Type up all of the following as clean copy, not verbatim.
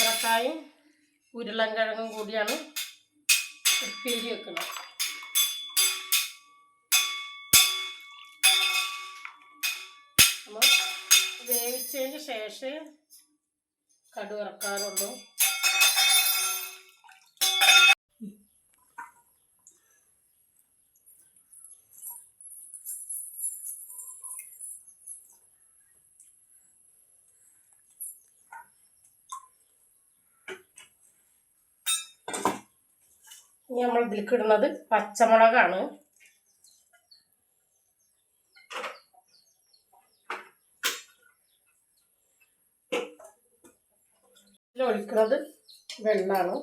നേന്ത്രക്കായും ഉരുളൻകിഴങ്ങും കൂടിയാണ് ഉപ്പേരി വെക്കുന്നത്. നമ്മൾ വേവിച്ചതിന് ശേഷം കടുക് ഇറക്കാറുള്ളൂ. ഇനി നമ്മൾ ഇതിലേക്ക് ഇടുന്നത് പച്ചമുളകാണ്. ഒഴിക്കുന്നത് വെള്ളമാണ്.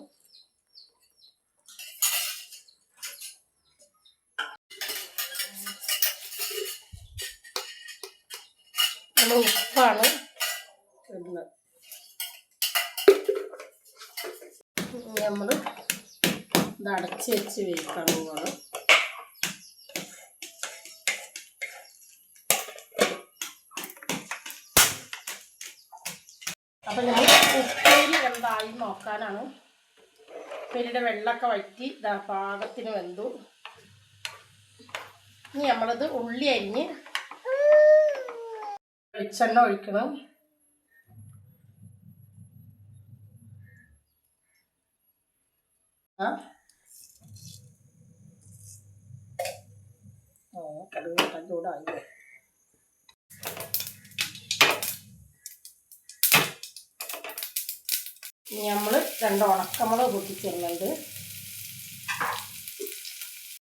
നമ്മൾ ഉപ്പാണ് ഇടുന്നത്. നമ്മൾ ഇത് അടച്ച് വെച്ച് വേവിക്കാൻ പോവാണ്. അപ്പം നമ്മൾ ഉപ്പേരി എന്തായി നോക്കാനാണ്. ഉപ്പേരിയുടെ വെള്ളമൊക്കെ വറ്റി പാകത്തിന് വെന്തു. ഇനി നമ്മളത് ഉള്ളി അരിഞ്ഞ് വെളിച്ചെണ്ണ ഒഴിക്കണം. കടുക് ചൂടായി. ഇനി നമ്മൾ 2 ഉണക്കമുളക് പൊട്ടിച്ചിടുന്നുണ്ട്.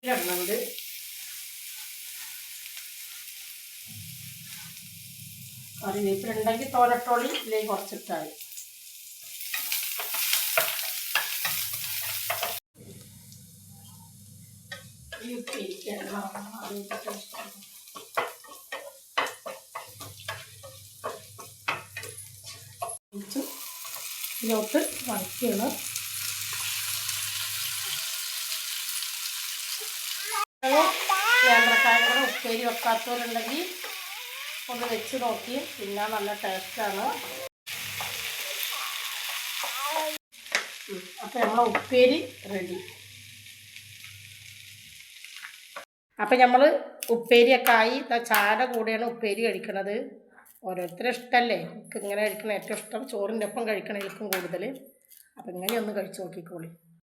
ഇടുന്നുണ്ട്. കറിവേപ്പിലുണ്ടെങ്കിൽ തോരട്ടോളി, ഇല്ലെങ്കിൽ കുറച്ചിട്ടാൽ. ഇതിലോട്ട് വറക്കണം. നേന്ത്രക്കായും കൂടെ ഉപ്പേരി വെക്കാത്തവരുണ്ടെങ്കിൽ ഒന്ന് വെച്ച് നോക്കി. പിന്നെ നല്ല ടേസ്റ്റാണ്. അപ്പം നമ്മളെ ഉപ്പേരി റെഡി. അപ്പം നമ്മൾ ഉപ്പേരിയൊക്കെ ആയി. ചാര കൂടെയാണ് ഉപ്പേരി കഴിക്കണത്. ഓരോരുത്തരും ഇഷ്ടമല്ലേ. എനിക്ക് ഇങ്ങനെ കഴിക്കണം ഏറ്റവും ഇഷ്ടം. ചോറിൻ്റെ ഒപ്പം കഴിക്കണേൽക്കും കൂടുതൽ. അപ്പം ഇങ്ങനെ ഒന്ന് കഴിച്ച് നോക്കിക്കോളി.